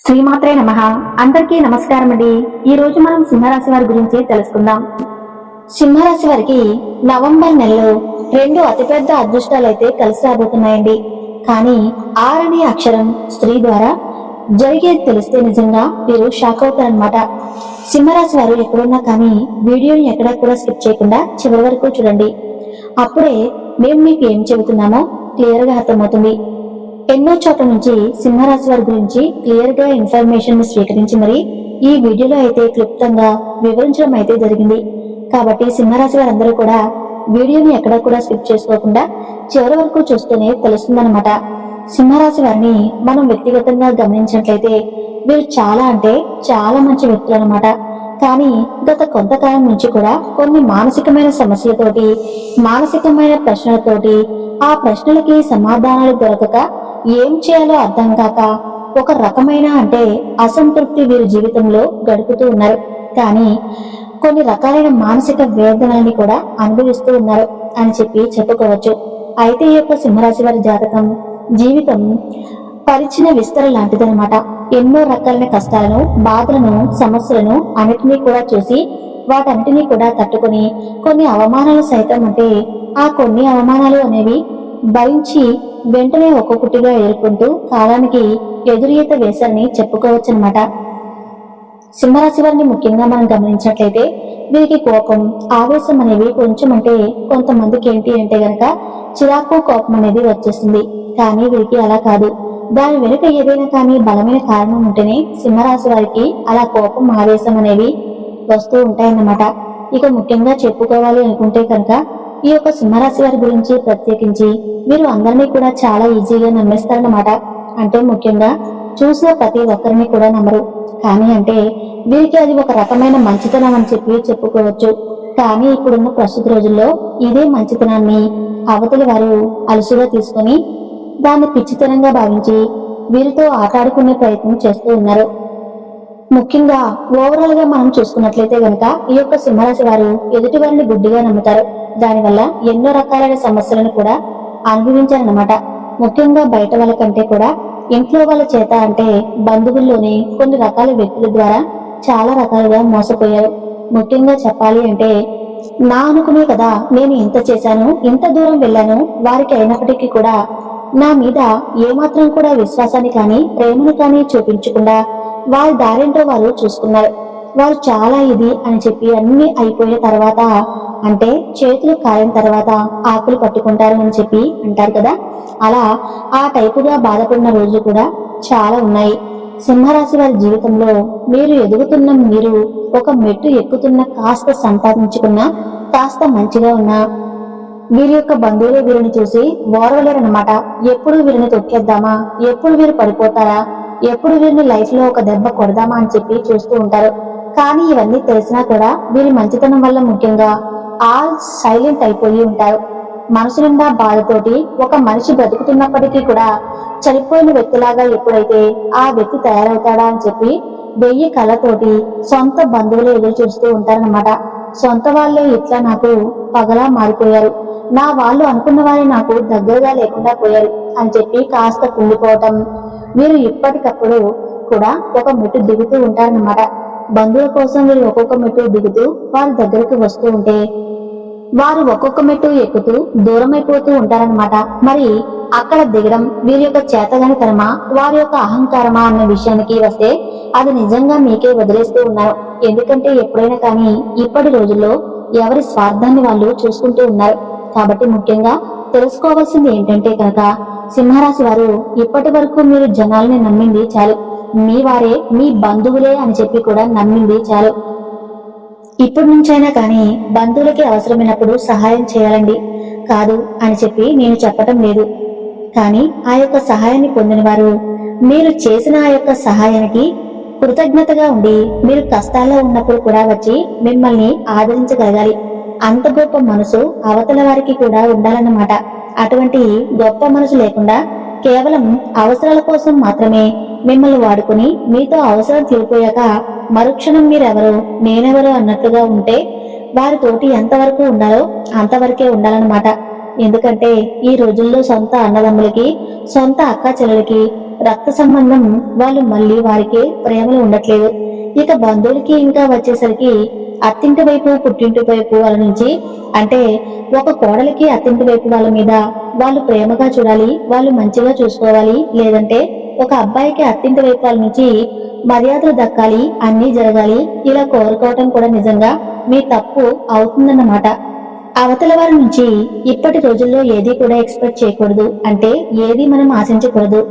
శ్రీమాత్రే నమః. అందరికీ నమస్కారం అండి. ఈ రోజు మనం సింహరాశి వారి గురించి తెలుసుకుందాం. సింహరాశి వారికి నవంబర్ నెలలో రెండు అతిపెద్ద అదృష్టాలు అయితే కలిసి రాబోతున్నాయండి. కానీ ఆర్ అనే అక్షరం స్త్రీ ద్వారా జరిగేది తెలిస్తే నిజంగా మీరు షాక్ అవుతారనమాట. సింహరాశి వారు ఎక్కడున్నా కానీ వీడియోని ఎక్కడా కూడా స్కిప్ చేయకుండా చివరి వరకు చూడండి. అప్పుడే మేము మీకు ఏం చెబుతున్నామో క్లియర్ గా అర్థమవుతుంది. ఎన్నో చోట్ల నుంచి సింహరాశి వారి గురించి క్లియర్ గా ఇన్ఫర్మేషన్ స్వీకరించి మరి ఈ వీడియోలో అయితే క్లుప్తంగా వివరించడం అయితే జరిగింది. కాబట్టి సింహరాశి వారందరూ కూడా వీడియోని ఎక్కడా కూడా స్కిప్ చేసుకోకుండా చివరి వరకు చూస్తూనే తెలుస్తుందన్నమాట. సింహరాశి వారిని మనం వ్యక్తిగతంగా గమనించినట్లయితే వీరు చాలా అంటే చాలా మంచి వ్యక్తులు అనమాట. కానీ గత కొంతకాలం నుంచి కూడా కొన్ని మానసికమైన సమస్యలతోటి, మానసికమైన ప్రశ్నలతోటి, ఆ ప్రశ్నలకి సమాధానాలు దొరకక ఏం చేయాలో అర్థం కాక ఒక రకమైన అంటే అసంతృప్తి వీరి జీవితంలో గడుపుతూ ఉన్నారు. కానీ కొన్ని రకాలైన మానసిక వేదనల్ని కూడా అనుభవిస్తూ ఉన్నారు అని చెప్పి చెప్పుకోవచ్చు. అయితే ఈ యొక్క సింహరాశి వారి జాతకం జీవితం పరిచిన విస్తర లాంటిదనమాట. ఎన్నో రకాలైన కష్టాలను, బాధలను, సమస్యలను అన్నిటినీ కూడా చూసి వాటన్నిటినీ కూడా తట్టుకుని కొన్ని అవమానాలు సైతం ఉంటే ఆ కొన్ని అవమానాలు అనేవి భరించి వెంటనే ఒక్కొక్కటిగా ఎదుర్కొంటూ కాలానికి ఎదురీత వేశారని చెప్పుకోవచ్చు అనమాట. సింహరాశి వారిని ముఖ్యంగా మనం గమనించినట్లయితే వీరికి కోపం, ఆవేశం అనేవి కొంచెం అంటే కొంతమందికి ఏంటి అంటే గనక చిరాకు, కోపం అనేది వచ్చేస్తుంది. కానీ వీరికి అలా కాదు. దాని వెనుక ఏదైనా కానీ బలమైన కారణం ఉంటేనే సింహరాశి వారికి అలా కోపం, ఆవేశం అనేవి వస్తూ ఉంటాయన్నమాట. ఇక ముఖ్యంగా చెప్పుకోవాలి అనుకుంటే కనుక ఈ యొక్క సింహరాశి వారి గురించి ప్రత్యేకించి మీరు అందరినీ కూడా చాలా ఈజీగా నమ్మేస్తారన్నమాట. అంటే ముఖ్యంగా చూసిన ప్రతి ఒక్కరిని కూడా నమ్మరు. కానీ అంటే వీరికి అది ఒక రకమైన మంచితనం అని చెప్పి చెప్పుకోవచ్చు. కానీ ఇప్పుడున్న ప్రస్తుత రోజుల్లో ఇదే మంచితనాన్ని అవతలి వారు అలసుగా తీసుకొని దాన్ని పిచ్చితనంగా భావించి వీరితో ఆటాడుకునే ప్రయత్నం చేస్తూ ఉన్నారు. ముఖ్యంగా ఓవరాల్ గా మనం చూసుకున్నట్లయితే గనక ఈ యొక్క సింహరాశి వారు ఎదుటి వారిని గుడ్డిగా నమ్ముతారు. దానివల్ల ఎన్నో రకాలైన సమస్యలను కూడా అనుభవించారన్నమాట. ముఖ్యంగా బయట వాళ్ళ కంటే కూడా ఇంట్లో వాళ్ళ చేత అంటే బంధువుల్లోనే కొన్ని రకాల వ్యక్తుల ద్వారా చాలా రకాలుగా మోసపోయారు. ముఖ్యంగా చెప్పాలి అంటే నా అనుకునే కదా నేను ఇంత చేశాను, ఇంత దూరం వెళ్ళాను, వారికి అయినప్పటికీ కూడా నా మీద ఏమాత్రం కూడా విశ్వాసాన్ని కానీ ప్రేమను కానీ చూపించకుండా వారి దారింటో వారు చూసుకున్నారు. వారు చాలా ఇది అని చెప్పి అన్ని అయిపోయిన తర్వాత అంటే చేతులు కాలిన తర్వాత ఆకులు పట్టుకుంటారు అని చెప్పి అంటారు కదా, అలా ఆ టైపుగా బాధపడిన రోజులు కూడా చాలా ఉన్నాయి. సింహరాశి వారి జీవితంలో మీరు ఎదుగుతున్న, మీరు ఒక మెట్టు ఎక్కుతున్న, కాస్త సంపాదించుకున్న, కాస్త మంచిగా ఉన్నా వీరి యొక్క బంధువులే వీరిని చూసి ఓర్వలేరన్నమాట. ఎప్పుడు వీరిని తొక్కేద్దామా, ఎప్పుడు వీరు పడిపోతారా, ఎప్పుడు వీరిని లైఫ్ లో ఒక దెబ్బ కొడదామా అని చెప్పి చూస్తూ ఉంటారు. కానీ ఇవన్నీ తెలిసినా కూడా వీరి మంచితనం వల్ల ముఖ్యంగా ఆల్ సైలెంట్ అయిపోయి ఉంటారు. మనసు నిండా బాధతోటి ఒక మనిషి బ్రతుకుతున్నప్పటికీ కూడా చనిపోయిన వ్యక్తిలాగా ఎప్పుడైతే ఆ వ్యక్తి తయారవుతాడా అని చెప్పి 1000 కళ్ళతోటి సొంత బంధువులు ఎదురు చూస్తూ ఉంటారన్నమాట. సొంత వాళ్ళే ఇట్లా నాకు పగలా మారిపోయారు, నా వాళ్ళు అనుకున్న వారే నాకు దగ్గరగా లేకుండా పోయారు అని చెప్పి కాస్త కుంగిపోవటం, వీరు ఇప్పటికప్పుడు కూడా ఒక మెట్టు దిగుతూ ఉంటారన్నమాట. బంధువుల కోసం వీరు ఒక్కొక్క మెట్టు దిగుతూ వారి దగ్గరకు వస్తూ ఉంటే వారు ఒక్కొక్క మెట్టు ఎక్కుతూ దూరమైపోతూ ఉంటారన్నమాట. మరి అక్కడ దిగడం వీరి యొక్క చేతగానితనమా, వారి యొక్క అహంకారమా అన్న విషయానికి వస్తే అది నిజంగా మీకే వదిలేస్తూ ఉన్నారు. ఎందుకంటే ఎప్పుడైనా కానీ ఇప్పటి రోజుల్లో ఎవరి స్వార్థాన్ని వాళ్ళు చూసుకుంటూ ఉన్నారు. కాబట్టి ముఖ్యంగా తెలుసుకోవాల్సింది ఏంటంటే కనుక సింహరాశి వారు ఇప్పటి వరకు మీరు జనాల్ని నమ్మింది చాలు, మీ వారే మీ బంధువులే అని చెప్పి కూడా నమ్మింది చాలు. ఇప్పటి నుంచైనా కానీ బంధువులకి అవసరమైనప్పుడు సహాయం చేయాలండి. కాదు అని చెప్పి నేను చెప్పటం లేదు. కానీ ఆ యొక్క సహాయాన్ని పొందిన వారు మీరు చేసిన ఆ యొక్క సహాయానికి కృతజ్ఞతగా ఉండి మీరు కష్టాల్లో ఉన్నప్పుడు కూడా వచ్చి మిమ్మల్ని ఆదరించగలగాలి. అంత గొప్ప మనసు అవతల వారికి కూడా ఉండాలన్నమాట. అటువంటి గొప్ప మనసు లేకుండా కేవలం అవసరాల కోసం మాత్రమే మిమ్మల్ని వాడుకుని మీతో అవసరం తీరిపోయాక మరుక్షణం మీరెవరు నేనెవరు అన్నట్లుగా ఉంటే వారితోటి ఎంతవరకు ఉండాలో అంతవరకే ఉండాలన్నమాట. ఎందుకంటే ఈ రోజుల్లో సొంత అన్నదమ్ములకి, సొంత అక్క చెల్లెలకి రక్త సంబంధం వాళ్ళు మళ్ళీ వారికి ప్రేమలు ఉండట్లేదు. ఇక బంధువులకి ఇంకా వచ్చేసరికి అత్తింటి వైపు పుట్టింటి వైపు వాళ్ళ నుంచి, అంటే ఒక కోడలికి అత్తింటి వైపు వాళ్ళ మీద వాళ్ళు ప్రేమగా చూడాలి, వాళ్ళు మంచిగా చూసుకోవాలి, లేదంటే ఒక అబ్బాయికి అత్తింటి వైపు వాళ్ళ నుంచి మర్యాదలు దక్కాలి, అన్నీ జరగాలి, ఇలా కోరుకోవటం కూడా నిజంగా మీ తప్పు అవుతుందన్నమాట. అవతల వారి నుంచి ఇప్పటి రోజుల్లో ఏది కూడా ఎక్స్పెక్ట్ చేయకూడదు, అంటే ఏది మనం ఆశించకూడదు.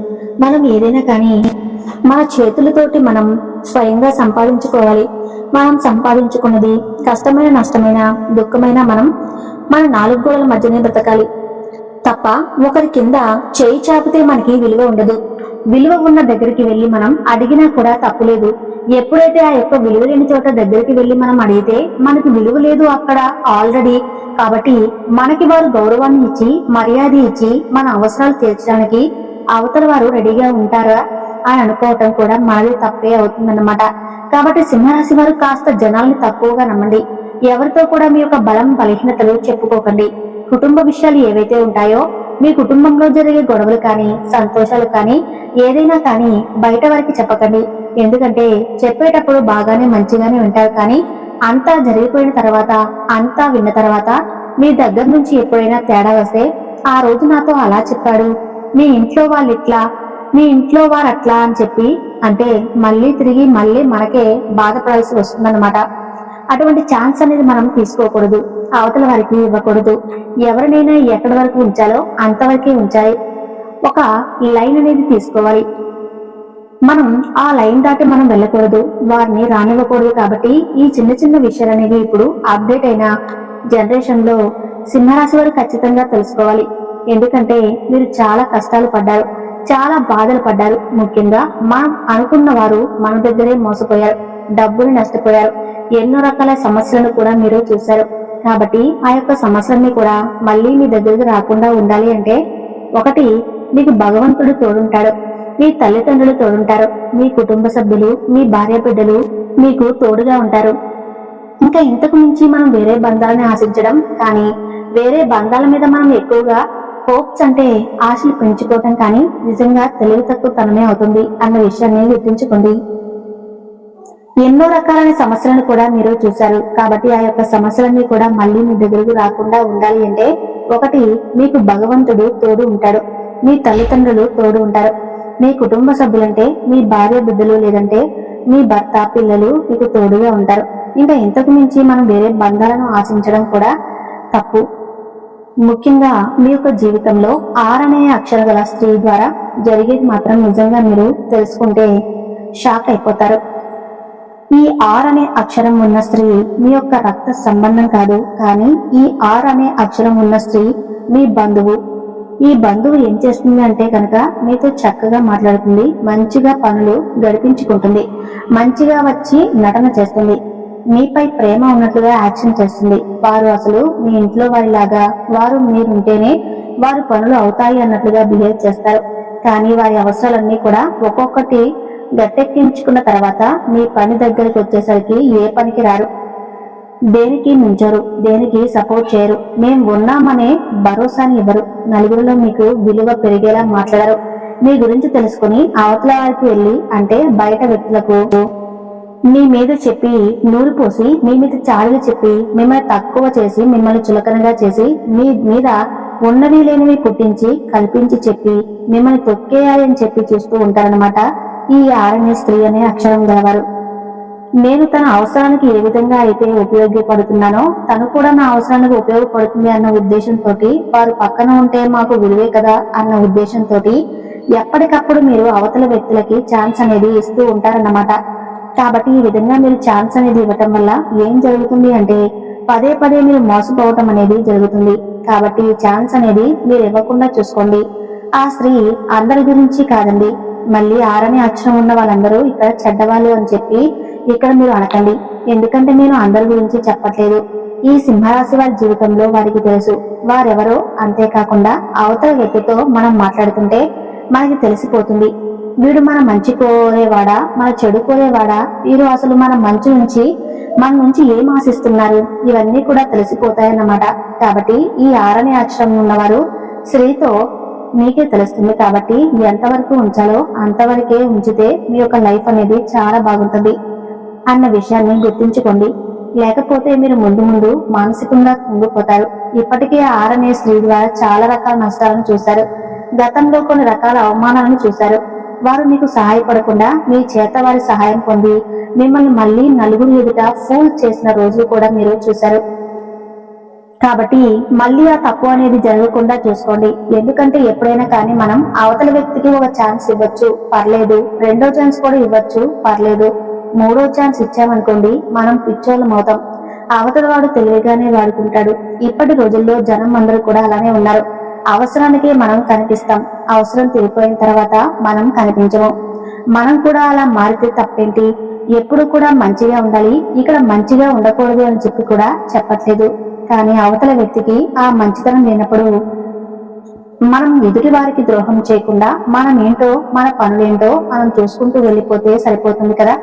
మనం ఏదైనా కానీ మన చేతులతోటి మనం స్వయంగా సంపాదించుకోవాలి. మనం సంపాదించుకున్నది కష్టమైన నష్టమైన దుఃఖమైన మనం మన నాలుగు గోడల మధ్యనే బ్రతకాలి తప్ప ఒకరి కింద చేయి చాపితే మనకి విలువ ఉండదు. విలువ ఉన్న దగ్గరికి వెళ్లి మనం అడిగినా కూడా తప్పులేదు. ఎప్పుడైతే ఆ యొక్క విలువ లేని చోట దగ్గరికి వెళ్లి మనం అడిగితే మనకి విలువ లేదు అక్కడ ఆల్రెడీ. కాబట్టి మనకి వారు గౌరవాన్ని ఇచ్చి మర్యాద ఇచ్చి మన అవసరాలు తీర్చడానికి అవతల వారు రెడీగా ఉంటారా అని అనుకోవటం కూడా మనది తప్పే అవుతుందన్నమాట. కాబట్టి సింహరాశి వారు కాస్త జనాల్ని తక్కువగా నమ్మండి. ఎవరితో కూడా మీ యొక్క బలం బలహీనతలు చెప్పుకోకండి. కుటుంబ విషయాలు ఏవైతే ఉంటాయో, మీ కుటుంబంలో జరిగే గొడవలు కానీ సంతోషాలు కానీ ఏదైనా కానీ బయట వారికి చెప్పకండి. ఎందుకంటే చెప్పేటప్పుడు బాగానే మంచిగానే వింటారు, కానీ అంతా జరిగిపోయిన తర్వాత అంతా విన్న తర్వాత మీ దగ్గర నుంచి ఎప్పుడైనా తేడా వస్తే, ఆ రోజు నాతో అలా చెప్పాడు, మీ ఇంట్లో వాళ్ళు ఇట్లా, మీ ఇంట్లో వారు అట్లా అని చెప్పి అంటే మళ్ళీ తిరిగి మళ్ళీ మనకే బాధపడాల్సి వస్తుందన్నమాట. అటువంటి ఛాన్స్ అనేది మనం తీసుకోకూడదు, అవతల వారికి ఇవ్వకూడదు. ఎవరినైనా ఎక్కడి వరకు ఉంచాలో అంతవరకే ఉంచాలి. ఒక లైన్ అనేది తీసుకోవాలి. మనం ఆ లైన్ దాటి మనం వెళ్ళకూడదు, వారిని రానివ్వకూడదు. కాబట్టి ఈ చిన్న చిన్న విషయాలు అనేవి ఇప్పుడు అప్డేట్ అయిన జనరేషన్ లో సింహరాశి వారు ఖచ్చితంగా తెలుసుకోవాలి. ఎందుకంటే మీరు చాలా కష్టాలు పడ్డారు, చాలా బాధలు పడ్డారు. ముఖ్యంగా మనం అనుకున్న వారు మన దగ్గరే మోసపోయారు, డబ్బులు నష్టపోయారు, ఎన్నో రకాల సమస్యలను కూడా మీరు చూశారు. కాబట్టి ఆ యొక్క సమస్యలన్నీ కూడా మళ్ళీ మీ దగ్గరికి రాకుండా ఉండాలి అంటే, ఒకటి మీకు భగవంతుడు తోడుంటాడు, మీ తల్లిదండ్రులు తోడుంటారు, మీ కుటుంబ సభ్యులు, మీ భార్య బిడ్డలు మీకు తోడుగా ఉంటారు. ఇంకా ఇంతకు మించి మనం వేరే బంధాలను ఆశించడం కానీ, వేరే బంధాల మీద మనం ఎక్కువగా హోప్స్ అంటే ఆశలు పెంచుకోవటం కానీ నిజంగా తెలివి తక్కువ తనమే అవుతుంది అన్న విషయాన్ని గుర్తుంచుకోండి. ఎన్నో రకాలైన సమస్యలను కూడా మీరు చూశారు. కాబట్టి ఆ యొక్క సమస్యలన్నీ కూడా మళ్ళీ మీ దగ్గరకు రాకుండా ఉండాలి అంటే, ఒకటి మీకు భగవంతుడు తోడు ఉంటాడు, మీ తల్లిదండ్రులు తోడు ఉంటారు, మీ కుటుంబ సభ్యులంటే మీ భార్య బిడ్డలు లేదంటే మీ భర్త పిల్లలు మీకు తోడుగా ఉంటారు. ఇంకా ఇంతకు మించి మనం వేరే బంధాలను ఆశించడం కూడా తప్పు. ముఖ్యంగా మీ యొక్క జీవితంలో ఆర్ అనే అక్షరం గల స్త్రీ ద్వారా జరిగేది మాత్రం నిజంగా మీరు తెలుసుకుంటే షాక్ అయిపోతారు. ఈ ఆర్ అనే అక్షరం ఉన్న స్త్రీ మీ యొక్క రక్త సంబంధం కాదు, కానీ ఈ ఆర్ అనే అక్షరం ఉన్న స్త్రీ మీ బంధువు. ఈ బంధువు ఏం చేస్తుంది అంటే కనుక మీతో చక్కగా మాట్లాడుతుంది, మంచిగా పనులు గడిపించుకుంటుంది, మంచిగా వచ్చి నటన చేస్తుంది, మీపై ప్రేమ ఉన్నట్లుగా యాక్షన్ చేస్తుంది. వారు అసలు మీ ఇంట్లో వారిలాగా, వారు మీరుంటేనే వారు పనులు అవుతాయి అన్నట్లుగా బిహేవ్ చేస్తారు. కానీ వారి అవసరాలన్నీ కూడా ఒక్కొక్కటి గట్టెక్కించుకున్న తర్వాత మీ పని దగ్గరికి వచ్చేసరికి ఏ పనికి రారు, దేనికి మించరు, దేనికి సపోర్ట్ చేయరు, మేము ఉన్నామనే భరోసాని ఇవ్వరు, నలుగురిలో మీకు విలువ పెరిగేలా మాట్లాడరు. మీ గురించి తెలుసుకుని అవతల వారికి వెళ్ళి అంటే బయట వ్యక్తులకు మీ మీద చెప్పి నూరు పోసి మీ మీద చాడలు చెప్పి మిమ్మల్ని తక్కువ చేసి మిమ్మల్ని చులకనగా చేసి మీ మీద ఉన్నవి లేనివి పుట్టించి కల్పించి చెప్పి మిమ్మల్ని తొక్కేయాలి అని చెప్పి చూస్తూ ఉంటారనమాట ఈ ఆరనే స్త్రీ అనే అక్షరం గలవారు. నేను తన అవసరానికి ఏ విధంగా అయితే ఉపయోగపడుతున్నానో తను కూడా నా అవసరానికి ఉపయోగపడుతుంది అన్న ఉద్దేశంతో, వారు పక్కన ఉంటే మాకు విలువే కదా అన్న ఉద్దేశంతో ఎప్పటికప్పుడు మీరు అవతల వ్యక్తులకి ఛాన్స్ అనేది ఇస్తూ ఉంటారన్నమాట. కాబట్టి ఈ విధంగా మీరు ఛాన్స్ అనేది ఇవ్వటం వల్ల ఏం జరుగుతుంది అంటే పదే పదే మీరు మోసపోవటం అనేది జరుగుతుంది. కాబట్టి ఈ ఛాన్స్ అనేది మీరు ఇవ్వకుండా చూసుకోండి. ఆ స్త్రీ అందరి గురించి కాదండి, మళ్ళీ ఆరని అక్షరం ఉన్న వాళ్ళందరూ ఇక్కడ చెడ్డవాళ్ళు అని చెప్పి ఇక్కడ మీరు అనకండి. ఎందుకంటే నేను అందరి గురించి చెప్పట్లేదు. ఈ సింహరాశి వారి జీవితంలో వారికి తెలుసు వారెవరో. అంతేకాకుండా అవతల వ్యక్తితో మనం మాట్లాడుతుంటే మనకి తెలిసిపోతుంది, వీడు మన మంచి కోరేవాడా మన చెడు కోరేవాడా, వీరు అసలు మన మంచి నుంచి మన నుంచి ఏం ఆశిస్తున్నారు, ఇవన్నీ కూడా తెలిసిపోతాయన్నమాట. కాబట్టి ఈ ఆరని అక్షరం ఉన్నవారు స్త్రీతో మీకే తెలుస్తుంది. కాబట్టి ఎంతవరకు ఉంచాలో అంతవరకే ఉంచితే మీ యొక్క లైఫ్ అనేది చాలా బాగుంటుంది అన్న విషయాన్ని గుర్తుంచుకోండి. లేకపోతే మీరు ముందు ముందు మానసికంగా కుంగిపోతారు. ఇప్పటికే ఆరనే స్త్రీ ద్వారా చాలా రకాల నష్టాలను చూశారు. గతంలో కొన్ని రకాల అవమానాలను చూశారు. వారు మీకు సహాయపడకుండా మీ చేత వారి సహాయం పొంది మిమ్మల్ని మళ్ళీ నలుగురు ఎదుట ఫూల్ చేసిన రోజులు కూడా మీరు చూశారు. కాబట్టి మళ్ళీ ఆ తప్పు అనేది జరగకుండా చూసుకోండి. ఎందుకంటే ఎప్పుడైనా కానీ మనం అవతల వ్యక్తికి ఒక ఛాన్స్ ఇవ్వచ్చు, పర్లేదు. రెండో ఛాన్స్ కూడా ఇవ్వచ్చు, పర్లేదు. మూడో ఛాన్స్ ఇచ్చామనుకోండి మనం పిచ్చోళ్ళం అవుతాం. అవతల వాడు తెలివిగానే వాడుకుంటాడు. ఇప్పటి రోజుల్లో జనం అందరూ కూడా అలానే ఉన్నారు. అవసరానికి మనం కనిపిస్తాం, అవసరం తీరిపోయిన తర్వాత మనం కనిపించము. మనం కూడా అలా మారితే తప్పేంటి? ఎప్పుడు కూడా మంచిగా ఉండాలి, ఇక్కడ మంచిగా ఉండకూడదు అని చెప్పి కూడా చెప్పట్లేదు. కానీ అవతల వ్యక్తికి ఆ మంచితనం లేనప్పుడు మనం ఎదుటి వారికి ద్రోహం చేయకుండా మనం ఏంటో మన పనులేంటో మనం చూసుకుంటూ వెళ్ళిపోతే సరిపోతుంది కదా.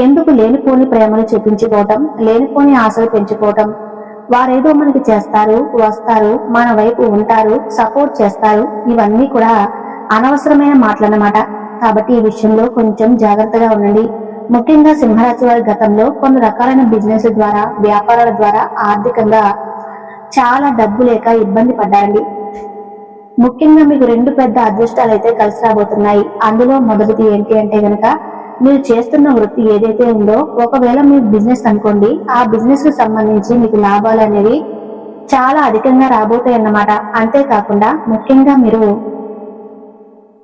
ఎందుకు లేనిపోని ప్రేమలు చూపించుకోవటం, లేనిపోని ఆశలు పెంచుకోవటం? వారేదో మనకి చేస్తారు, వస్తారు, మన వైపు ఉంటారు, సపోర్ట్ చేస్తారు. ఇవన్నీ కూడా అనవసరమైన మాటలన్నమాట. కాబట్టి ఈ విషయంలో కొంచెం జాగ్రత్తగా ఉండండి. ముఖ్యంగా సింహరాశి వారి గతంలో కొన్ని రకాలైన బిజినెస్ ద్వారా, వ్యాపారాల ద్వారా ఆర్థికంగా చాలా డబ్బు లేక ఇబ్బంది పడ్డారండి. ముఖ్యంగా మీకు రెండు పెద్ద అదృష్టాలు అయితే కలిసి రాబోతున్నాయి. అందులో మొదటిది ఏంటి అంటే గనక మీరు చేస్తున్న వృత్తి ఏదైతే ఉందో, ఒకవేళ మీరు బిజినెస్ అనుకోండి, ఆ బిజినెస్ కు సంబంధించి మీకు లాభాలు అనేవి చాలా అధికంగా రాబోతాయి అన్నమాట. అంతేకాకుండా ముఖ్యంగా మీరు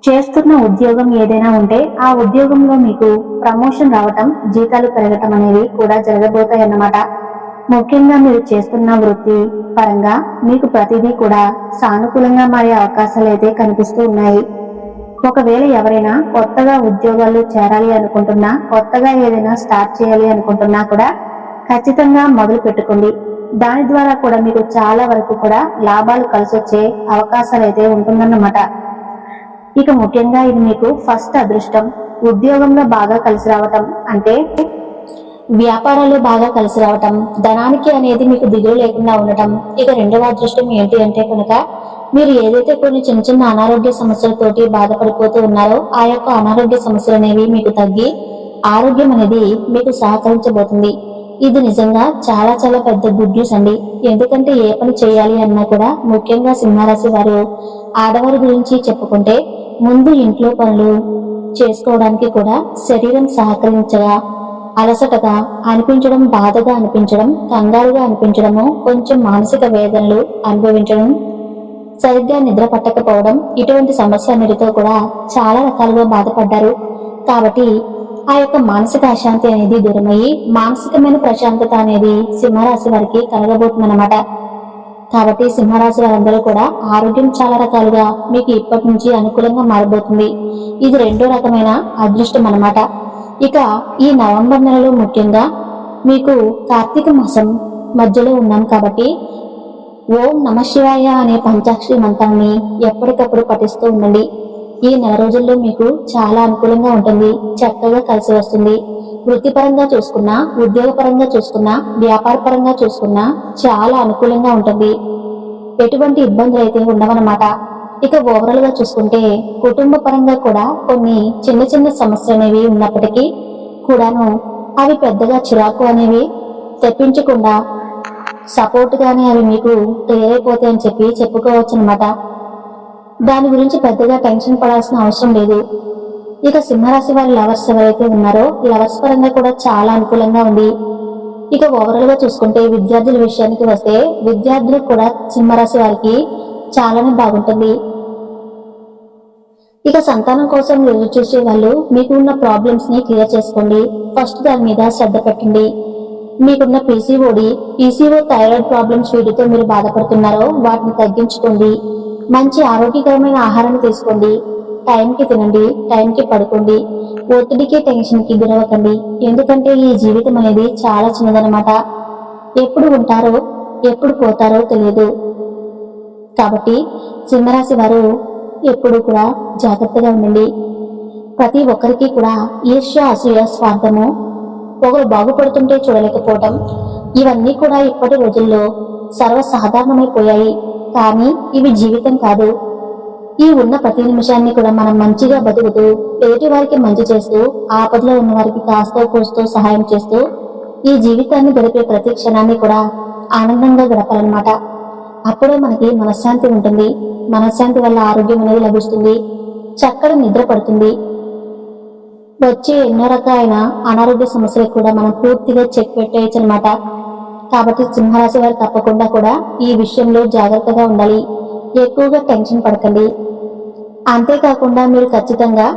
చేస్తున్న ఉద్యోగం ఏదైనా ఉంటే ఆ ఉద్యోగంలో మీకు ప్రమోషన్ రావటం, జీతాలు పెరగటం అనేవి కూడా జరగబోతాయి అన్నమాట. ముఖ్యంగా మీరు చేస్తున్న వృత్తి పరంగా మీకు ప్రతిదీ కూడా సానుకూలంగా మారే అవకాశాలు అయితే కనిపిస్తూ ఉన్నాయి. ఒకవేళ ఎవరైనా కొత్తగా ఉద్యోగాలు చేరాలి అనుకుంటున్నా, కొత్తగా ఏదైనా స్టార్ట్ చేయాలి అనుకుంటున్నా కూడా ఖచ్చితంగా మొదలు పెట్టుకోండి. దాని ద్వారా కూడా మీకు చాలా వరకు కూడా లాభాలు కలిసి వచ్చే అవకాశాలు అయితే ఉంటుందన్నమాట. ఇక ముఖ్యంగా ఇది మీకు ఫస్ట్ అదృష్టం. ఉద్యోగంలో బాగా కలిసి రావటం అంటే వ్యాపారాలు బాగా కలిసి రావటం, ధనానికి అనేది మీకు దిగులు లేకుండా ఉండటం. ఇక రెండవ అదృష్టం ఏంటి అంటే కనుక మీరు ఏదైతే కొన్ని చిన్న చిన్న అనారోగ్య సమస్యలతోటి బాధపడిపోతూ ఉన్నారో ఆ యొక్క అనారోగ్య సమస్యలు అనేవి మీకు తగ్గి ఆరోగ్యం అనేది మీకు సహకరించబోతుంది. ఇది నిజంగా చాలా చాలా పెద్ద గుడ్ న్యూస్ అండి. ఎందుకంటే ఏ పని చేయాలి అన్నా కూడా ముఖ్యంగా సింహరాశి వారు ఆడవారి గురించి చెప్పుకుంటే ముందు ఇంట్లో పనులు చేసుకోవడానికి కూడా శరీరం సహకరించగా అలసటగా అనిపించడం, బాధగా అనిపించడం, కంగారుగా అనిపించడము, కొంచెం మానసిక వేదనలు అనుభవించడం, సరిగ్గా నిద్ర పట్టకపోవడం, ఇటువంటి సమస్య అన్నిటితో కూడా చాలా రకాలుగా బాధపడ్డారు. కాబట్టి ఆ యొక్క మానసిక అశాంతి అనేది దూరమయ్యి మానసికమైన ప్రశాంతత అనేది సింహరాశి వారికి కలగబోతుందన్నమాట. కాబట్టి సింహరాశి వారందరూ కూడా ఆరోగ్యం చాలా రకాలుగా మీకు ఇప్పటి నుంచి అనుకూలంగా మారబోతుంది. ఇది రెండో రకమైన అదృష్టం అన్నమాట. ఇక ఈ నవంబర్ నెలలో ముఖ్యంగా మీకు కార్తీక మాసం మధ్యలో ఉన్నాం కాబట్టి ఓం నమ శివాయ అనే పంచాక్షరి మంత్రాన్ని ఎప్పటికప్పుడు పఠిస్తూ ఉండండి. ఈ నెల రోజుల్లో మీకు చాలా అనుకూలంగా ఉంటుంది, చక్కగా కలిసి వస్తుంది. వృత్తిపరంగా చూసుకున్నా, ఉద్యోగపరంగా చూసుకున్నా, వ్యాపార పరంగా చూసుకున్నా చాలా అనుకూలంగా ఉంటుంది. ఎటువంటి ఇబ్బందులు అయితే ఉండవన్నమాట. ఇక ఓవరాల్ గా చూసుకుంటే కుటుంబ పరంగా కూడా కొన్ని చిన్న చిన్న సమస్యలు అనేవి ఉన్నప్పటికీ కూడాను అవి పెద్దగా చిరాకు అనేవి తెప్పించకుండా సపోర్ట్ గానే అవి మీకు క్లియర్ అయిపోతాయని చెప్పి చెప్పుకోవచ్చు అనమాట. దాని గురించి పెద్దగా టెన్షన్ పడాల్సిన అవసరం లేదు. ఇక సింహరాశి వారి లవర్స్ ఎవరైతే ఉన్నారో లవర్స్ పరంగా కూడా చాలా అనుకూలంగా ఉంది. ఇక ఓవరాల్ గా చూసుకుంటే విద్యార్థుల విషయానికి వస్తే విద్యార్థులు కూడా సింహరాశి వారికి చాలానే బాగుంటుంది. ఇక సంతానం కోసం ఎదురు చూసే వాళ్ళు మీకు ఉన్న ప్రాబ్లమ్స్ ని క్లియర్ చేసుకోండి. ఫస్ట్ దాని మీద శ్రద్ధ పెట్టండి. మీకున్న పీసీఓ, థైరాయిడ్ ప్రాబ్లమ్స్ వీటితో మీరు బాధపడుతున్నారో వాటిని తగ్గించుకోండి. మంచి ఆరోగ్యకరమైన ఆహారాన్ని తీసుకోండి. టైంకి తినండి, టైంకి పడుకోండి. ఒత్తిడికి టెన్షన్ కి గురవకండి. ఎందుకంటే ఈ జీవితం అనేది చాలా చిన్నదనమాట. ఎప్పుడు ఉంటారో ఎప్పుడు పోతారో తెలియదు. కాబట్టి సింహరాశి వారు ఎప్పుడు కూడా జాగ్రత్తగా ఉండండి. ప్రతి ఒక్కరికి కూడా ఈర్ష్య, అసూయ, స్వార్థము, ఒకరు బాగుపడుతుంటే చూడలేకపోవటం ఇవన్నీ కూడా ఇప్పటి రోజుల్లో సర్వసాధారణమైపోయాయి. కానీ ఇవి జీవితం కాదు. ఈ ఉన్న ప్రతి నిమిషాన్ని కూడా మనం మంచిగా బతుకుతూ ఎదుటి వారికి మంచి చేస్తూ ఆపదలో ఉన్న వారికి కాస్తో కోస్తో సహాయం చేస్తూ ఈ జీవితాన్ని గడిపే ప్రతి క్షణాన్ని కూడా ఆనందంగా గడపాలన్నమాట. అప్పుడే మనకి మనశ్శాంతి ఉంటుంది. మనశ్శాంతి వల్ల ఆరోగ్యం అనేది లభిస్తుంది, చక్కటి నిద్ర పడుతుంది. వచ్చే ఎన్నో రకాలైన అనారోగ్య సమస్యలకు కూడా మనం పూర్తిగా చెక్ పెట్టేయచ్చు అనమాట. కాబట్టి సింహరాశి వారు తప్పకుండా కూడా ఈ విషయంలో జాగ్రత్తగా ఉండాలి. ఎక్కువగా టెన్షన్ పడకండి. అంతేకాకుండా మీరు ఖచ్చితంగా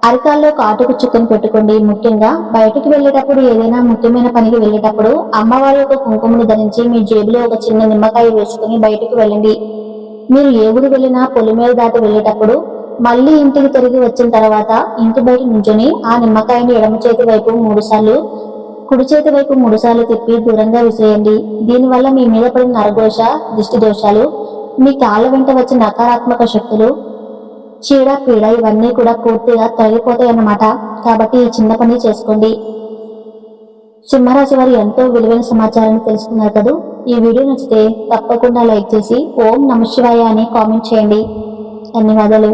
అరికాల్లో కాటుకు చుక్కను పెట్టుకోండి. ముఖ్యంగా బయటకు వెళ్ళేటప్పుడు, ఏదైనా ముఖ్యమైన పనికి వెళ్ళేటప్పుడు అమ్మవారి యొక్క కుంకుమను ధరించి మీ జేబులో ఒక చిన్న నిమ్మకాయ వేసుకుని బయటకు వెళ్ళండి. మీరు ఏ ఊరు వెళ్ళినా పొలిమేర దాటి వెళ్ళేటప్పుడు మళ్ళీ ఇంటికి తిరిగి వచ్చిన తర్వాత ఇంటి బయట నుంచొని ఆ నిమ్మకాయని ఎడమ చేతి వైపు 3 సార్లు, కుడి చేతి వైపు 3 సార్లు తిప్పి దూరంగా విసిరేయండి. దీనివల్ల మీ మీద పడిన నరఘోష, దిష్టి దోషాలు, మీ కాళ్ళ వెంట వచ్చే నకారాత్మక శక్తులు, చీడ పీడ ఇవన్నీ కూడా పూర్తిగా తొలగిపోతాయి అన్నమాట. కాబట్టి ఈ చిన్న పని చేసుకోండి. సింహరాశి వారు ఎంతో విలువైన సమాచారాన్ని తెలుసుకున్నారు కదా. ఈ వీడియో నచ్చితే తప్పకుండా లైక్ చేసి ఓం నమః శివాయ అని కామెంట్ చేయండి. ధన్యవాదాలు.